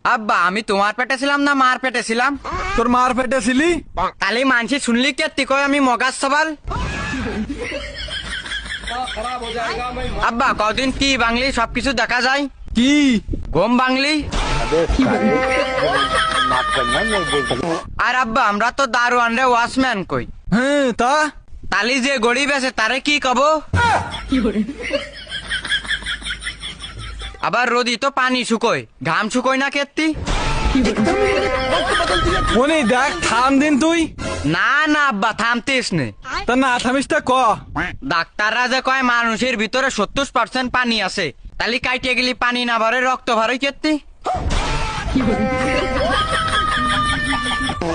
আব্বা আমি তোমার পেটে ছিলাম না মার পেটে ছিলাম? তোর মার পেটে ছিলি? তাহলে মানসি শুনলি কে তুই কয় আমি মগাজ সবাল? আব্বা কদিন কি বাংলি সবকিছু দেখা যায়? কি ঘুম বাংলি। আর আব্বা আমরা তো দারোয়ান রে ওয়াচম্যান কই। হ্যাঁ তা তালি যে গরিব আছে তারে কি কব? আবার রোদি তো পানি শুকোয়, ঘাম শুকোয় না কেত্তি? মনি দেখ থাম দিন তুই। না না আব্বা থামতিস নে। তা না থামিস তা ক। ডাক্তাররা যে কয় মানুষের ভিতরে 70% পানি আছে, তাহলে কাইটে গেলি পানি না ভরে রক্ত ভরে কেত্তি?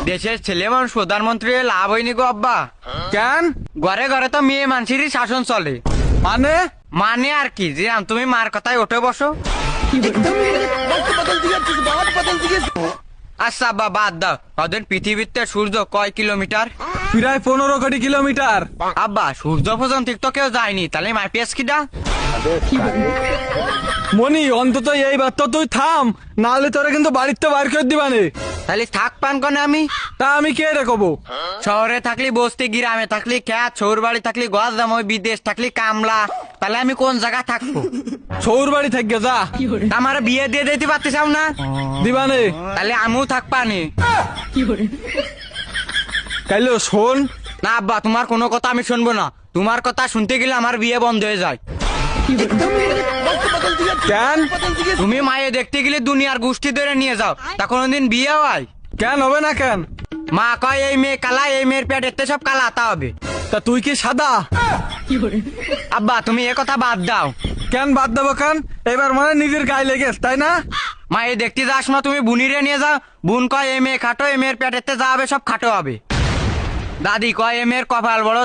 দেশের ছেলে মানুষ প্রধানমন্ত্রী হয়ে লাভ হয়নি গো আব্বা। কেন? ঘরে ঘরে তো মেয়ে মানুষেরই শাসন চলে। মানে মানে আর কি, যে তুমি মার কথায় উঠে বসো। আচ্ছা আব্বা বাদ দাও, ওদের পৃথিবীতে সূর্য কয় কিলোমিটার? প্রায় 15 কোটি কিলোমিটার। আব্বা সূর্য পর্যন্ত তো কেউ যায়নি, তাহলে মাই পেস কিটা? মনি অন্তত এইবার তো তুই থাম, নাহলে তোরা কিন্তু বাড়িতে বাইর করে দিবানে। তাহলে থাক পান কনে আমি? তা আমি কে রে কব? শহরে থাকলি বস্তি, গ্রামে থাকলি খ্যাত, শহর বাড়ি থাকলি গজ দামই, বিদেশ থাকলি কামলা, তাহলে আমি কোন জায়গা থাকবো? সৌর বাড়ি থাকবে যা। আমার বিয়ে দিয়ে দিতে পারতেছাও না? দিবানে। তাহলে আমিও থাকপানি। কাইলো শোন। না আব্বা তোমার কোনো কথা আমি শুনবো না, তোমার কথা শুনতে গেলে আমার বিয়ে বন্ধ হয়ে যায়। কেন? তুমি মায়ে দেখতে গেলে দুনিয়ার গোষ্ঠী ধরে নিয়ে যাও, তা কোনোদিন বিয়ে হয়? কেন হবে না কেন? মা কয় এই মেয়ে কালা, এই মেয়ের পেট এতে সব কালা, তা হবে। তা তুই কি সাদা? আব্বা তুমি এ কথা বাদ দাও। কেন বাদ দেবো কেন? এবার মানে নিজের গায়ে লেগেছ তাই না? মায়ে দেখতে যাস না, তুমি বুনিরে নিয়ে যাও, বুন কয় এই মেয়ে খাটো, এই মেয়ের পেটেতে যা হবে সব খাটো হবে। দাদি কয় এই মেয়ের কপাল বড়,